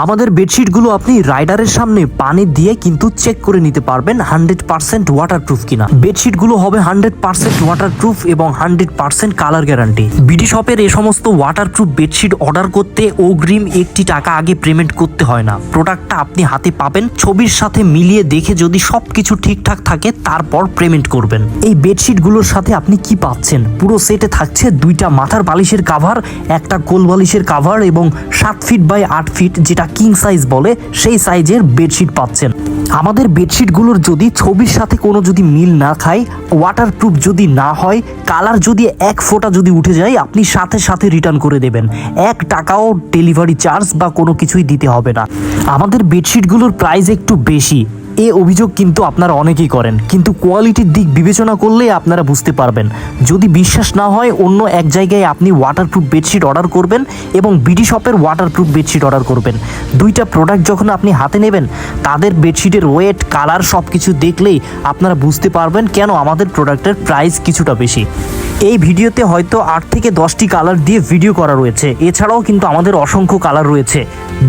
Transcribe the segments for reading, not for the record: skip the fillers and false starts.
আমাদের বেডশিটগুলো আপনি রাইডারের সামনে পানি দিয়ে কিন্তু চেক করে নিতে পারবেন 100% ওয়াটারপ্রুফ কিনা। বেডশিটগুলো হবে 100% ওয়াটারপ্রুফ এবং 100% কালার গ্যারান্টি। বিডি শপের এই সমস্ত ওয়াটারপ্রুফ বেডশিট অর্ডার করতে অগ্রিম 1টি টাকা আগে পেমেন্ট করতে হয় না। প্রোডাক্টটা আপনি হাতে পাবেন, ছবির সাথে মিলিয়ে দেখে যদি সবকিছু ঠিকঠাক থাকে তারপর পেমেন্ট করবেন। এই বেডশিটগুলোর সাথে আপনি কি পাচ্ছেন? পুরো সেটে থাকছে 2টা মাথার বালিশের কাভার, একটা কোল বালিশের কাভার এবং 7 ফিট বাই 8 ফিট যেটা কিং সাইজ বলে সেই সাইজের বেডশিট পাচ্ছেন। আমাদের বেডশিটগুলোর যদি ছবির সাথে কোনো যদি মিল না খায়, ওয়াটারপ্রুফ যদি না হয়, কালার যদি 1 ফোঁটা যদি উঠে যায়, আপনি সাথে সাথে রিটার্ন করে দেবেন। 1 টাকাও ডেলিভারি চার্জ বা কোনো কিছুই দিতে হবে না। আমাদের বেডশিটগুলোর প্রাইস একটু বেশি, এই অভিযোগ কিন্তু আপনারা অনেকেই করেন, কিন্তু কোয়ালিটির দিক বিবেচনা করলে আপনারা বুঝতে পারবেন। যদি বিশ্বাস না হয় অন্য এক জায়গায় আপনি ওয়াটারপ্রুফ বেডশিট অর্ডার করবেন এবং বিডি শপের ওয়াটারপ্রুফ বেডশিট অর্ডার করবেন। 2টা প্রোডাক্ট যখন আপনি হাতে নেবেন, তাদের বেডশিটের ওয়েট, কালার সব কিছু দেখলেই আপনারা বুঝতে পারবেন কেন আমাদের প্রোডাক্টের প্রাইস কিছুটা বেশি। এই ভিডিওতে হয়তো 8 থেকে 10টি কালার দিয়ে ভিডিও করা রয়েছে, এছাড়াও কিন্তু আমাদের অসংখ্য কালার রয়েছে।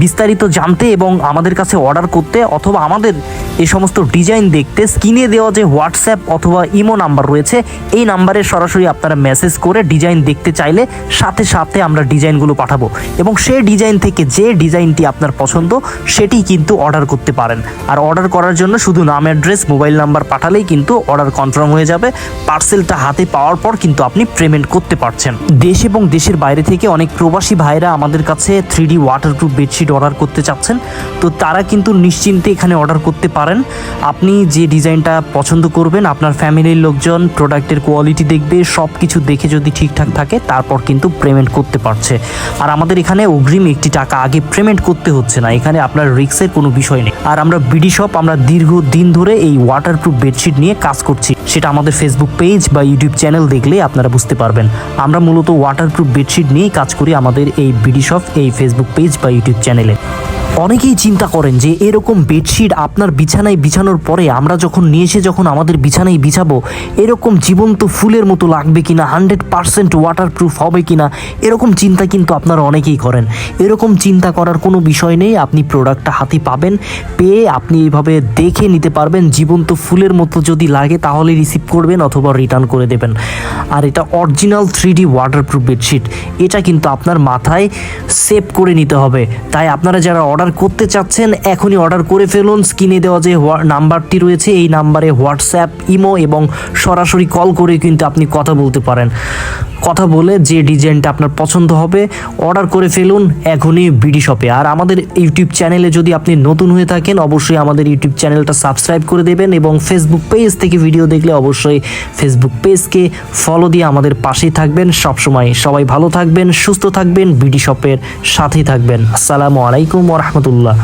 বিস্তারিত জানতে এবং আমাদের কাছে অর্ডার করতে অথবা আমাদের এই সমস্ত ডিজাইন দেখতে স্ক্রিনে দেওয়া যে হোয়াটসঅ্যাপ অথবা ইমো নাম্বার রয়েছে, এই নাম্বারে সরাসরি আপনারা মেসেজ করে ডিজাইন দেখতে চাইলে সাথে সাথে আমরা ডিজাইনগুলো পাঠাবো এবং সেই ডিজাইন থেকে যে ডিজাইনটি আপনার পছন্দ সেটি কিন্তু অর্ডার করতে পারেন। আর অর্ডার করার জন্য শুধু নাম, অ্যাড্রেস, মোবাইল নাম্বার পাঠালেই কিন্তু অর্ডার কনফার্ম হয়ে যাবে। পার্সেলটা হাতে পাওয়ার পর কিন্তু আপনি পেমেন্ট করতে পারছেন। দেশ এবং দেশের বাইরে থেকে অনেক প্রবাসী ভাইরা আমাদের কাছে 3D ওয়াটারপ্রুফ বেডশিট অর্ডার করতে চাচ্ছেন, তো তারা কিন্তু নিশ্চিন্তে এখানে অর্ডার করতে পারেন। আপনি যে ডিজাইনটা পছন্দ করবেন, আপনার ফ্যামিলির লোকজন প্রোডাক্টের কোয়ালিটি দেখবে, সব কিছু দেখে যদি ঠিকঠাক থাকে তারপর কিন্তু পেমেন্ট করতে পারছে। আর আমাদের এখানে অগ্রিম 1টি টাকা আগে পেমেন্ট করতে হচ্ছে না, এখানে আপনার রিস্কের কোনো বিষয় নেই। আর আমরা বিডি শপ আমরা দীর্ঘদিন ধরে এই ওয়াটারপ্রুফ বেডশিট নিয়ে কাজ করছি, সেটা আমাদের ফেসবুক পেজ বা ইউটিউব চ্যানেল দেখলে আপনারা বুঝতে পারবেন। আমরা মূলত ওয়াটারপ্রুফ বেডশিট নিয়েই কাজ করি আমাদের এই বিডি শপ এই ফেসবুক পেজ বা ইউটিউব চ্যানেলে। অনেকেই চিন্তা করেন যে এরকম বেডশিট আপনার বিছানায় বিছানোর পরে আমরা যখন নিয়ে এসে যখন আমাদের বিছানায় বিছাবো, এরকম জীবন্ত ফুলের মতো লাগবে কিনা, 100% ওয়াটারপ্রুফ হবে কিনা, এরকম চিন্তা কিন্তু আপনারা অনেকেই করেন। এরকম চিন্তা করার কোনো বিষয় নেই। আপনি প্রোডাক্টটা হাতে পাবেন, পেয়ে আপনি এইভাবে দেখে নিতে পারবেন। জীবন্ত ফুলের মতো যদি লাগে তাহলে রিসিভ করবেন অথবা রিটার্ন করে দেবেন। আর এটা অরিজিনাল 3D ওয়াটারপ্রুফ বেডশিট, এটা কিন্তু আপনার মাথায় সেভ করে নিতে হবে। তাই আপনারা যারা অর্ডার করতে চাচ্ছেন এখনই অর্ডার করে ফেলুন। স্ক্রিনে দেওয়া যে নাম্বারটি রয়েছে এই নাম্বারে হোয়াটসঅ্যাপ, ইমো এবং সরাসরি কল করে কিন্তু আপনি কথা বলতে পারেন। কথা বলে যে ডিজাইনটা আপনার পছন্দ হবে অর্ডার করে ফেলুন এখনই বিডি শপে। আর আমাদের ইউটিউব চ্যানেলে যদি আপনি নতুন হয়ে থাকেন অবশ্যই আমাদের ইউটিউব চ্যানেলটা সাবস্ক্রাইব করে দেবেন এবং ফেসবুক পেজ থেকে ভিডিও দেখলে অবশ্যই ফেসবুক পেজকে ফলো দিয়ে আমাদের পাশেই থাকবেন। সবসময় সবাই ভালো থাকবেন, সুস্থ থাকবেন, বিডি শপের সাথেই থাকবেন। আসসালামু আলাইকুম ওয়া রাহমাতুল্লাহ।